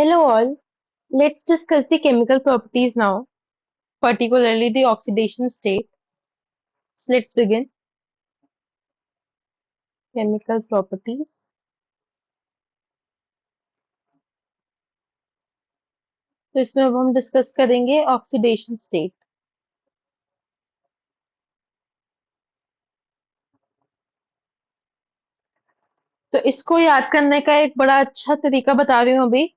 Hello all, let's discuss the chemical properties now, particularly the oxidation state. So let's begin. Chemical properties. तो इसमें अब हम discuss करेंगे oxidation state. तो इसको याद करने का एक बड़ा अच्छा तरीका बता रही हूँ अभी।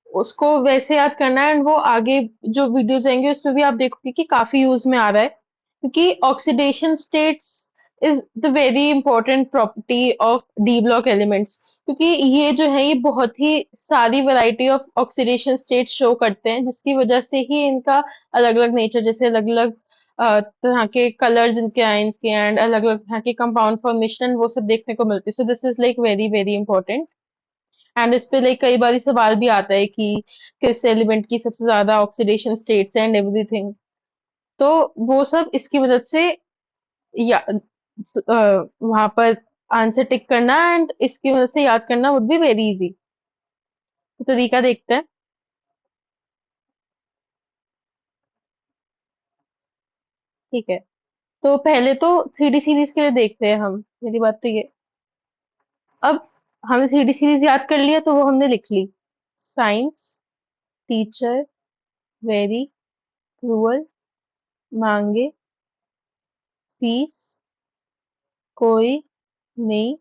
उसको वैसे याद करना है एंड वो आगे जो वीडियोस आएंगे उसमें भी आप देखोगे कि काफी यूज में आ रहा है, क्योंकि oxidation states is the very important property of D block elements. क्योंकि ये जो है ये बहुत ही सारी variety of oxidation state show करते हैं, जिसकी वजह से ही इनका अलग अलग नेचर, जैसे अलग अलग तरह के कलर्स इनके आयंस के एंड अलग अलग तरह के कंपाउंड फॉर्मेशन वो सब देखने को मिलती है। So this is like very very important. And इस पे लाइक कई बार सवाल भी आता है कि किस एलिमेंट की सबसे ज्यादा ऑक्सीडेशन स्टेट्स एंड एवरीथिंग। तो वो सब इसकी मदद से या वहां पर आंसर टिक करना एंड इसकी मदद से याद करना वुड बी वेरी इजी। तो तरीका देखते हैं। ठीक है, तो पहले तो थ्री डी सीरीज के लिए देखते हैं हम। मेरी बात तो ये, अब हमने थ्री डी सीरीज याद कर लिया तो वो हमने लिख ली। साइंस टीचर वेरी क्रूअल मांगे फीस कोई नहीं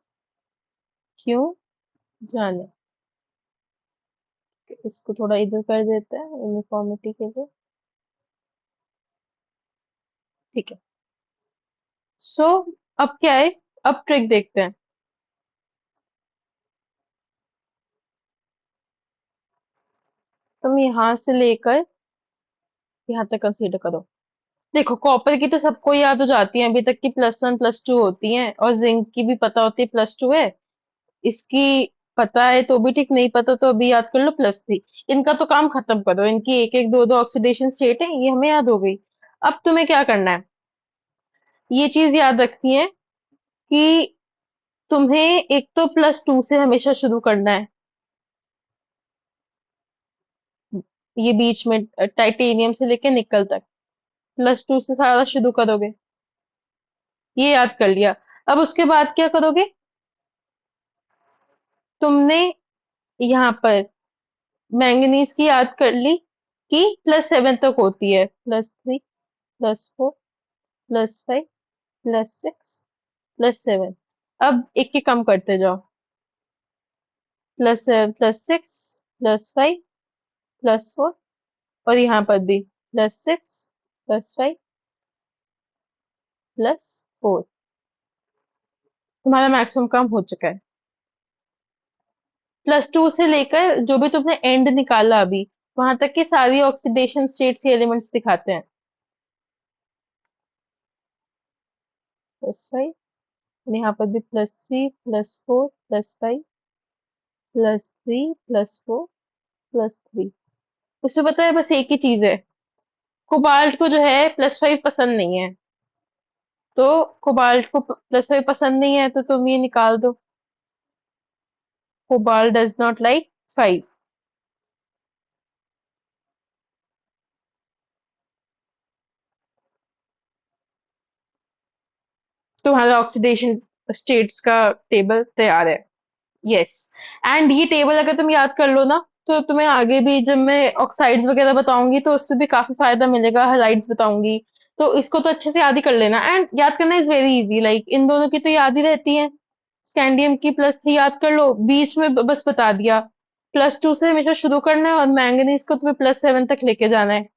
क्यों जाने। इसको थोड़ा इधर कर देते हैं यूनिफॉर्मिटी के लिए। ठीक है। सो अब क्या है, अब ट्रिक देखते हैं। तुम यहां से लेकर यहाँ तक कंसीडर करो। देखो, कॉपर की तो सबको याद हो जाती है अभी तक की, +1 +2 होती हैं, और जिंक की भी पता होती है +2 है। इसकी पता है तो भी ठीक, नहीं पता तो अभी याद कर लो +3। इनका तो काम खत्म करो, इनकी एक एक दो दो ऑक्सीडेशन स्टेट है, ये हमें याद हो गई। अब तुम्हें क्या करना है, ये चीज याद रखनी है कि तुम्हें एक तो +2 से हमेशा शुरू करना है। ये बीच में टाइटेनियम से लेके निकल तक +2 से सारा शुरू करोगे। ये याद कर लिया। अब उसके बाद क्या करोगे, तुमने यहाँ पर मैंगनीज की याद कर ली कि +7 तक होती है, +3 +4 +5 +6 +7। अब एक के कम करते जाओ, +6 +5 +4, और यहाँ पर भी +6 +5 +4। तुम्हारा मैक्सिमम काम हो चुका है। +2 से लेकर जो भी तुमने एंड निकाला अभी, वहां तक की सारी ऑक्सीडेशन स्टेट्स के एलिमेंट्स दिखाते हैं। +5, यहाँ पर भी +3 +4 +5 +3 +4 +3। उससे पता है बस एक ही चीज है, कोबाल्ट को जो है +5 पसंद नहीं है। तो कोबाल्ट को +5 पसंद नहीं है तो तुम ये निकाल दो, कोबाल्ट डज नॉट लाइक 5। तुम्हारा ऑक्सीडेशन स्टेट्स का टेबल तैयार है। यस। एंड ये टेबल अगर तुम याद कर लो ना, तो तुम्हें आगे भी जब मैं ऑक्साइड्स वगैरह बताऊंगी तो उसमें भी काफी फायदा मिलेगा, हैलाइड्स बताऊंगी। तो इसको तो अच्छे से याद ही कर लेना, एंड याद करना is very easy, like in दोनों की तो याद ही रहती है। स्कैंडियम की +3 याद कर लो, बीच में बस बता दिया। +2 से हमेशा शुरू करना है और मैंगनीज को तुम्हें +7 तक लेके जाना है।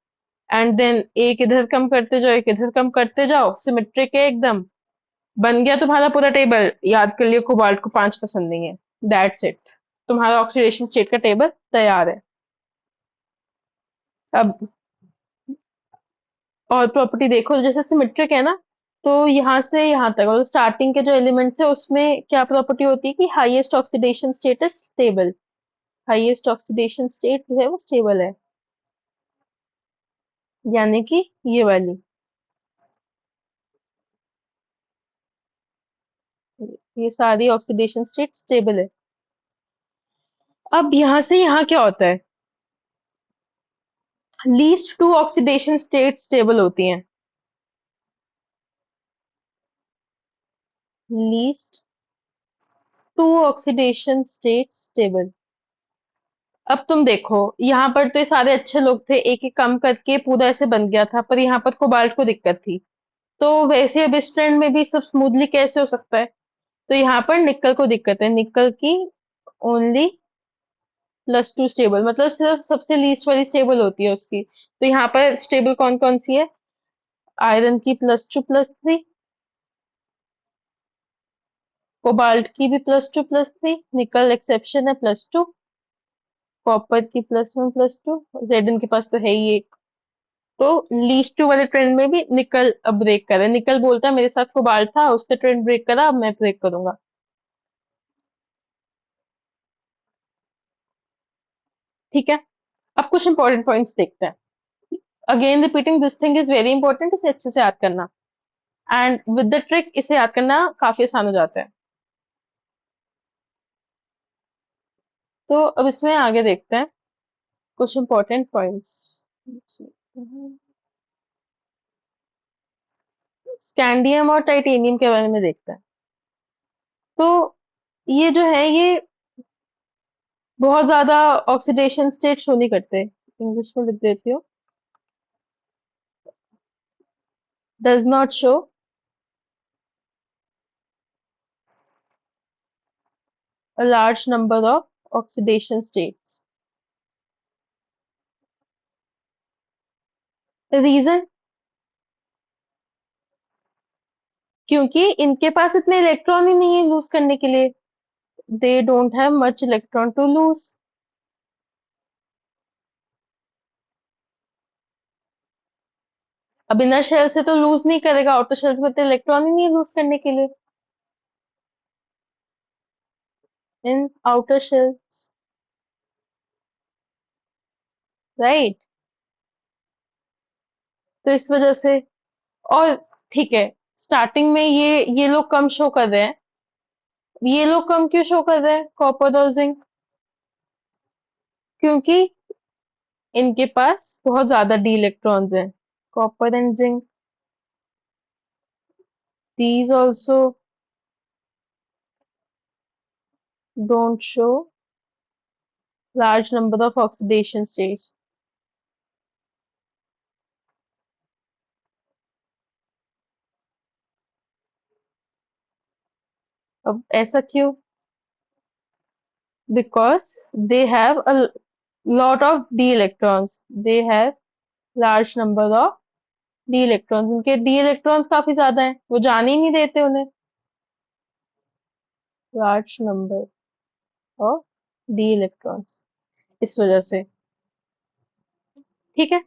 एंड देन एक इधर कम करते जाओ, एक इधर कम करते जाओ, सिमेट्रिक है एकदम। बन गया तुम्हारा पूरा टेबल। याद कर लियो कोबाल्ट को 5 पसंद नहीं है। दैट्स इट, तुम्हारा ऑक्सीडेशन स्टेट का टेबल तैयार है। अब और प्रॉपर्टी देखो, जैसे सिमेट्रिक है ना, तो यहाँ से यहाँ तक और स्टार्टिंग के जो एलिमेंट्स है उसमें क्या प्रॉपर्टी होती है कि highest oxidation state is stable. Highest oxidation state जो है वो स्टेबल है, यानी कि ये वाली, ये सारी ऑक्सीडेशन स्टेट स्टेबल है। अब यहाँ से यहाँ क्या होता है, least to oxidation state stable होती हैं। Least to oxidation state stable. अब तुम देखो, यहाँ पर तो ये सारे अच्छे लोग थे, एक एक कम करके पूरा ऐसे बन गया था, पर यहाँ पर कोबाल्ट को दिक्कत थी। तो वैसे अब इस ट्रेंड में भी सब स्मूथली कैसे हो सकता है? तो यहाँ पर निकल को दिक्कत है, निकल की ओनली +2 स्टेबल, मतलब सिर्फ सबसे लीस्ट वाली स्टेबल होती है उसकी। तो यहाँ पर स्टेबल कौन कौन सी है? आयरन की +2 +3, कोबाल्ट की भी +2 +3, निकल एक्सेप्शन है +2, कॉपर की +1 +2, जेडन के पास तो है ही एक। तो लीस्ट टू वाले ट्रेंड में भी निकल अब ब्रेक कर रहा है। निकल बोलता है मेरे साथ कोबाल्ट था, उसने ट्रेंड ब्रेक करा, अब मैं ब्रेक करूंगा। ठीक है। अब कुछ इंपॉर्टेंट पॉइंट्स देखते हैं। Again repeating this thing is very important, इसे अच्छे से याद करना। एंड विद द ट्रिक इसे याद करना काफी आसान हो जाता है। तो अब इसमें आगे देखते हैं कुछ इंपॉर्टेंट पॉइंट्स। स्कैंडियम और टाइटेनियम के बारे में देखते हैं। तो ये जो है ये बहुत ज्यादा ऑक्सीडेशन स्टेट शो नहीं करते। इंग्लिश में लिख देती हूँ। Does not show a large number of oxidation states. रीजन, क्योंकि इनके पास इतने इलेक्ट्रॉन ही नहीं है लूज करने के लिए। They don't have much electron to lose. अब इनर शेल से तो लूज नहीं करेगा, आउटर शेल्स में तो इलेक्ट्रॉन ही नहीं है लूज करने के लिए। इन आउटर शेल्स, राइट। तो इस वजह से, और ठीक है, स्टार्टिंग में ये लोग कम शो कर रहे हैं। ये लोग कम क्यों शो कर रहे हैं, कॉपर और जिंक? क्योंकि इनके पास बहुत ज्यादा डी इलेक्ट्रॉन्स हैं। Copper and zinc, these also don't show large number of oxidation states. अब ऐसा क्यों? Because they have a lot of d electrons. They have large number of d electrons. उनके d electrons काफी ज्यादा हैं, वो जाने ही नहीं देते उन्हें। Large number of d electrons, इस वजह से। ठीक है।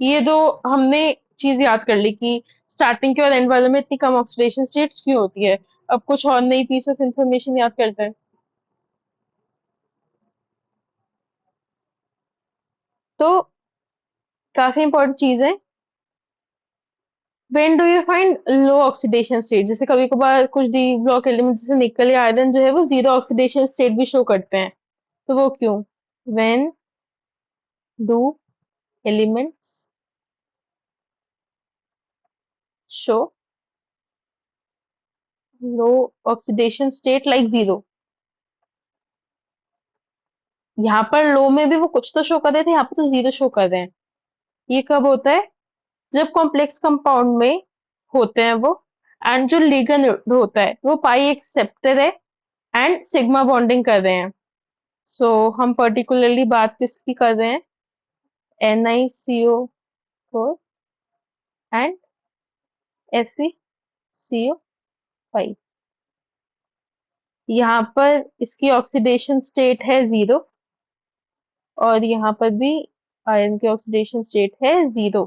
ये दो हमने चीज याद कर ली कि स्टार्टिंग के और एंड वाले में इतनी कम ऑक्सीडेशन स्टेट्स क्यों होती है। अब कुछ और नई पीस ऑफ इंफॉर्मेशन याद करते हैं। तो काफी इंपॉर्टेंट चीज है। When do you find low oxidation state? जैसे कभी कभार कुछ डी ब्लॉक एलिमेंट जैसे निकल या आयरन जो है वो जीरो ऑक्सीडेशन स्टेट भी शो करते हैं। तो वो क्यों? When do elements show low oxidation state like zero? यहाँ पर लो में भी वो कुछ तो शो कर रहे थे, यहाँ पर तो जीरो शो कर रहे हैं। ये कब होता है? जब कॉम्प्लेक्स कंपाउंड में होते हैं वो, एंड जो लिगेंड होता है वो पाई एक्सेप्टर है एंड सिग्मा बॉन्डिंग कर रहे हैं। सो हम पर्टिकुलरली बात किसकी कर रहे हैं? NiCO4 and FeCO5। यहाँ पर इसकी ऑक्सीडेशन स्टेट है जीरो, और यहाँ पर भी आयरन की ऑक्सीडेशन स्टेट है जीरो।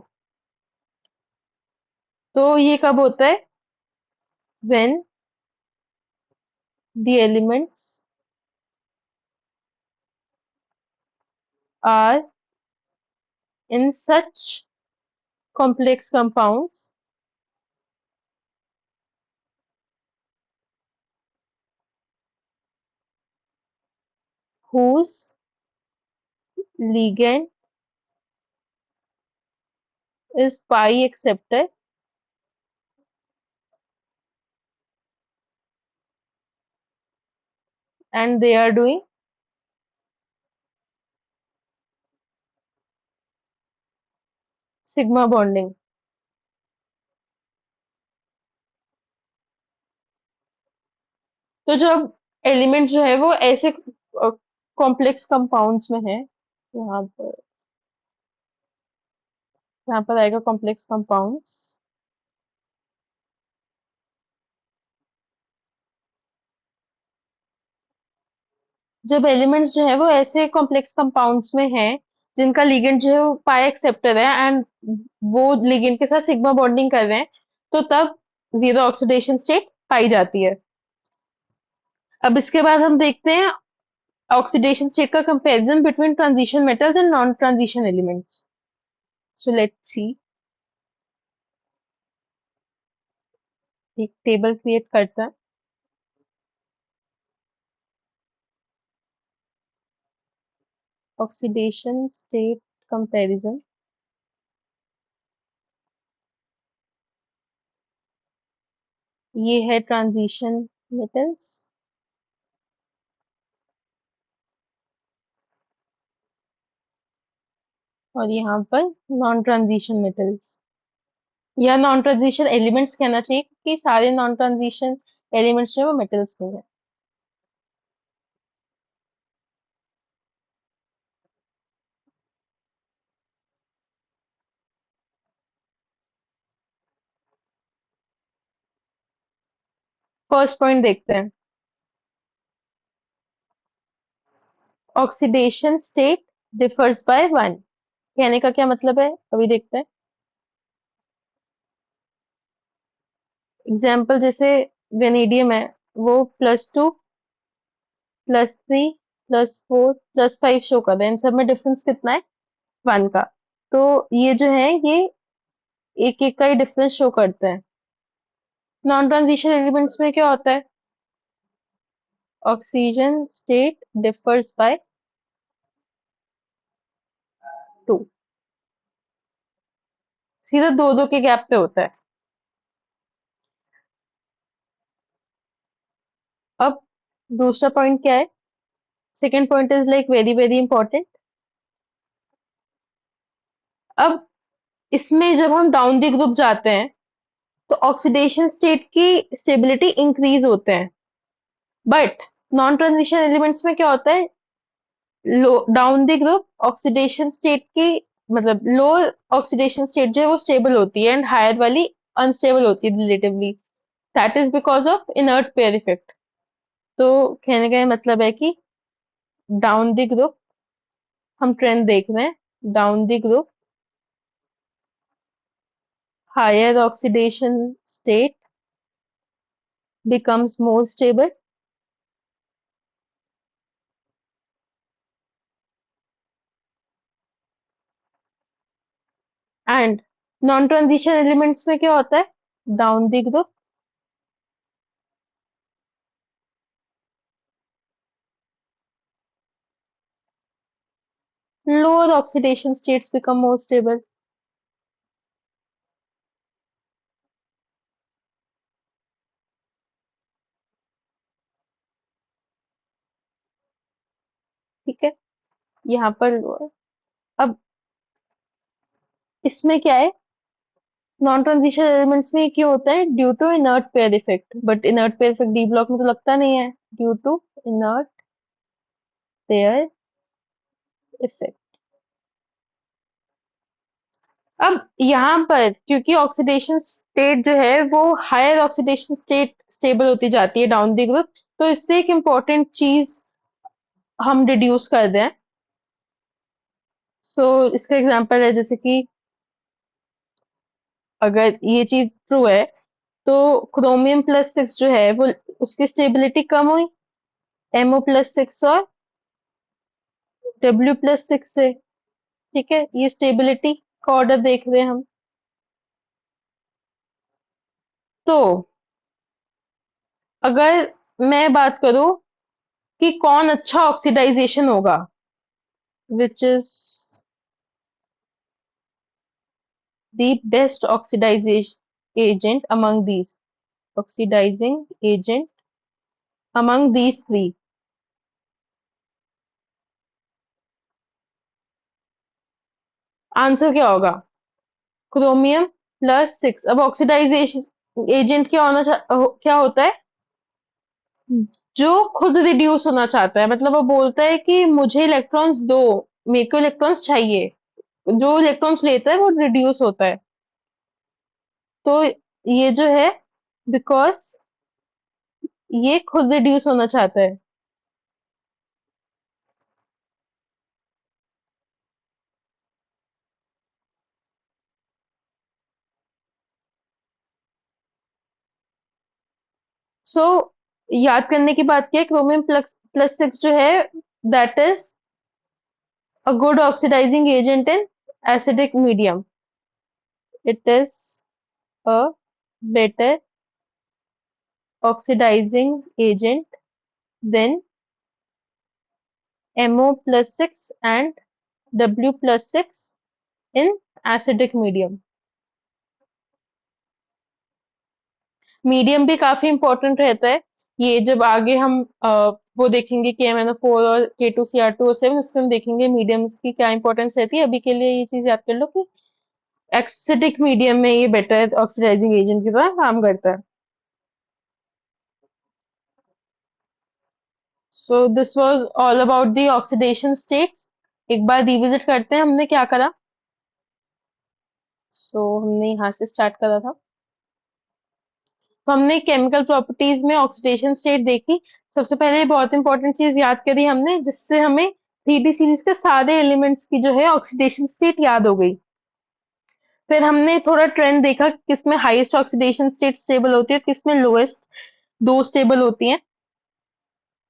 तो ये कब होता है? When the elements are in such complex compounds whose ligand is pi accepted and they are doing sigma bonding. तो जब एलिमेंट जो है वो ऐसे कॉम्प्लेक्स कंपाउंड्स में है, यहाँ पर आएगा कॉम्प्लेक्स कंपाउंड्स। जब एलिमेंट्स जो है वो ऐसे कॉम्प्लेक्स कंपाउंड्स में हैं जिनका लिगेंड जो है वो पाई एक्सेप्टर है एंड वो लिगेंड के साथ सिग्मा बॉन्डिंग कर रहे हैं, तो तब जीरो ऑक्सीडेशन स्टेट पाई जाती है। अब इसके बाद हम देखते हैं ऑक्सीडेशन स्टेट का comparison between transition metals and non transition elements. So let's see, एक टेबल क्रिएट करता है। ऑक्सीडेशन स्टेट कंपैरिजन, ये है ट्रांजिशन मेटल्स और यहाँ पर नॉन ट्रांजिशन मेटल्स, या नॉन ट्रांजिशन एलिमेंट्स कहना चाहिए क्योंकि सारे नॉन ट्रांजिशन एलिमेंट्स जो है वो मेटल्स नहीं है। फर्स्ट पॉइंट देखते हैं, oxidation state differs by one. कहने का क्या मतलब है अभी देखते हैं। एग्जाम्पल जैसे वेनेडियम है, वो +2 +3 +4 +5 शो कर रहे हैं, इन सब में डिफरेंस कितना है, 1 का। तो ये जो है ये एक एक का ही डिफरेंस शो करते हैं। नॉन ट्रांजिशन एलिमेंट्स में क्या होता है, ऑक्सीजन स्टेट डिफर्स बाय 2, सीधा दो दो के गैप पे होता है। अब दूसरा पॉइंट क्या है, second point is like very very important. अब इसमें जब हम डाउन द ग्रुप जाते हैं तो ऑक्सीडेशन स्टेट की स्टेबिलिटी इंक्रीज होते हैं, बट नॉन ट्रांजिशन एलिमेंट्स में क्या होता है, low down the group oxidation state की, मतलब लो ऑक्सीडेशन स्टेट जो है वो स्टेबल होती है एंड हायर वाली अनस्टेबल होती है relatively, that is because of inert pair effect. तो कहने का ये मतलब है कि डाउन द ग्रुप, हम ट्रेंड देख रहे हैं, down the group higher oxidation state becomes more stable and non transition elements में क्या होता है, down the group lower oxidation states become more stable। ठीक है, यहाँ पर lower। अब इसमें क्या है, नॉन ट्रांजिशन एलिमेंट्स में क्यों होता है, due to inert pair effect, but inert pair effect D block में तो लगता नहीं है, due to inert pair effect. अब यहाँ पर क्योंकि ऑक्सीडेशन स्टेट जो है वो हायर ऑक्सीडेशन स्टेट स्टेबल होती जाती है डाउन दी ग्रुप, तो इससे एक इम्पॉर्टेंट चीज हम डिड्यूस कर दें। सो इसका एग्जांपल है जैसे कि अगर ये चीज ट्रू है तो क्रोमियम +6 जो है वो उसकी स्टेबिलिटी कम हुई MO+6 और W+6 से। ठीक है, ये स्टेबिलिटी का ऑर्डर देख रहे हैं हम। तो अगर मैं बात करूं कि कौन अच्छा ऑक्सीडाइजेशन होगा, which is the best oxidization agent among these? Oxidizing agent among these three. Answer क्या होगा? क्रोमियम +6। अब ऑक्सीडाइजेशन एजेंट क्या होता है? जो खुद रिड्यूस होना चाहता है, मतलब वो बोलता है कि मुझे इलेक्ट्रॉन्स दो, मेरे को इलेक्ट्रॉन्स चाहिए। जो इलेक्ट्रॉन्स लेता है वो रिड्यूस होता है। तो ये जो है, बिकॉज ये खुद रिड्यूस होना चाहता है। सो याद करने की बात क्या है, क्रोमियम +6 जो है, that is a good oxidising agent in acidic medium. It is a better oxidizing agent than MO+6 and W+6 in acidic medium। Medium भी काफी इंपॉर्टेंट रहता है। ये जब आगे हम वो देखेंगे KMnO4 और K2Cr2O7, उसमें हम देखेंगे मीडियम्स की क्या इंपॉर्टेंस रहती है। अभी के लिए ये चीज याद कर लो कि एसिडिक मीडियम में ये बेटर ऑक्सीडाइजिंग एजेंट की तरह काम करता है। So this was all about the oxidation states. एक बार रिविजिट करते हैं हमने क्या करा। हमने यहाँ से स्टार्ट करा था। तो हमने केमिकल प्रॉपर्टीज में ऑक्सीडेशन स्टेट देखी। सबसे पहले बहुत इंपॉर्टेंट चीज याद करी हमने, जिससे हमें 3D सीरीज के सारे एलिमेंट्स की जो है ऑक्सीडेशन स्टेट याद हो गई। फिर हमने थोड़ा ट्रेंड देखा कि किसमें हाईएस्ट ऑक्सीडेशन स्टेट स्टेबल होती है, किसमें लोएस्ट, दो स्टेबल होती हैं।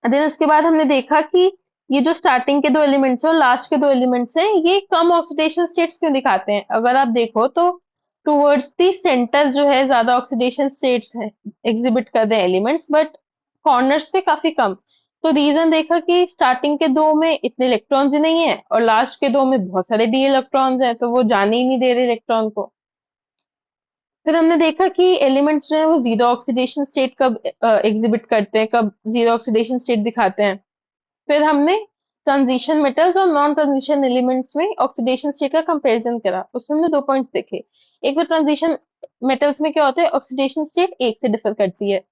देन उसके बाद हमने देखा कि ये जो स्टार्टिंग के दो एलिमेंट्स हैं और लास्ट के दो एलिमेंट्स हैं, ये कम ऑक्सीडेशन स्टेट्स क्यों दिखाते हैं? अगर आप देखो तो टुवर्ड्स दी सेंटर जो है ज्यादा ऑक्सीडेशन स्टेट्स है एग्जिबिट कर रहे हैं एलिमेंट्स, बट कॉर्नर्स पे काफी कम। तो रीजन देखा कि स्टार्टिंग के दो में इतने इलेक्ट्रॉन्स ही नहीं है और लास्ट के दो में बहुत सारे डी इलेक्ट्रॉन्स हैं, तो वो जाने ही नहीं दे रहे इलेक्ट्रॉन को। फिर हमने देखा कि एलिमेंट्स जो है वो जीरो ऑक्सीडेशन स्टेट कब एग्जिबिट करते हैं, कब जीरो ऑक्सीडेशन स्टेट दिखाते हैं। फिर हमने ट्रांजिशन मेटल्स और नॉन ट्रांजिशन एलिमेंट्स में ऑक्सीडेशन स्टेट का कंपैरिजन करा। उसमें हमने दो पॉइंट्स देखे। एक तो ट्रांजिशन मेटल्स में क्या होता है, ऑक्सीडेशन स्टेट एक से डिफर करती है,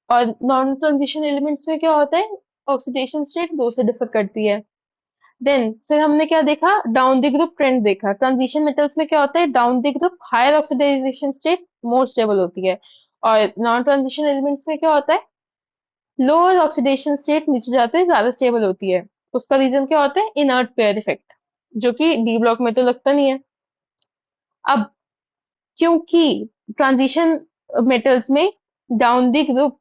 और नॉन ट्रांजिशन एलिमेंट्स में क्या होता है, ऑक्सीडेशन स्टेट दो से डिफर करती है। देन फिर हमने क्या देखा, डाउन द ग्रुप ट्रेंड देखा। ट्रांजिशन मेटल्स में क्या होता है, down the group higher oxidisation state more stable होती है, और नॉन ट्रांजिशन एलिमेंट्स में क्या होता है, लोअर ऑक्सीडेशन स्टेट नीचे जाते ज्यादा स्टेबल होती है। उसका रीजन क्या होता है, इनर्ट पेयर इफेक्ट, जो कि डी ब्लॉक में तो लगता नहीं है। अब क्योंकि ट्रांजिशन मेटल्स में down the group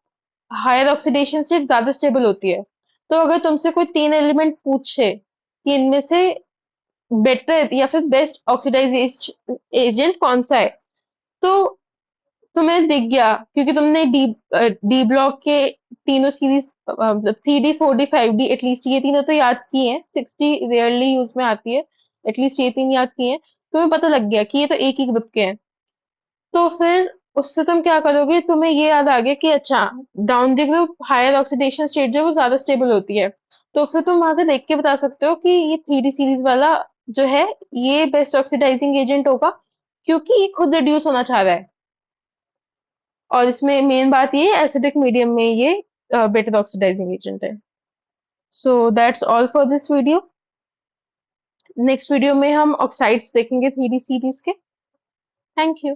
higher oxidation state ज्यादा स्टेबल होती है, तो अगर तुमसे कोई तीन एलिमेंट पूछे कि इनमें से बेटर या फिर बेस्ट ऑक्सीडाइजेशन एजेंट कौन सा है, तो तुम्हें दिख गया, क्योंकि तुमने डी ब्लॉक के तीनों सीरीज, मतलब 3D 4D 5D एटलीस्ट ये तीनों तो याद किए हैं, 6D रेयरली यूज में आती है, एटलीस्ट ये तीन याद किए हैं। तुम्हें पता लग गया कि ये तो एक ही ग्रुप के हैं। तो फिर उससे तुम क्या करोगे, तुम्हें ये याद आ गया कि अच्छा, down the group higher oxidation state जो है वो ज्यादा स्टेबल होती है। तो फिर तुम वहां से देख के बता सकते हो कि ये 3D सीरीज वाला जो है ये बेस्ट ऑक्सीडाइजिंग एजेंट होगा, क्योंकि ये खुद रिड्यूस होना चाह रहा है। और इसमें मेन बात ये एसिडिक मीडियम में ये बेटर ऑक्सीडाइजिंग एजेंट है। So that's all for this video. Next video में हम ऑक्साइड्स देखेंगे 3D सीरीज के। Thank you.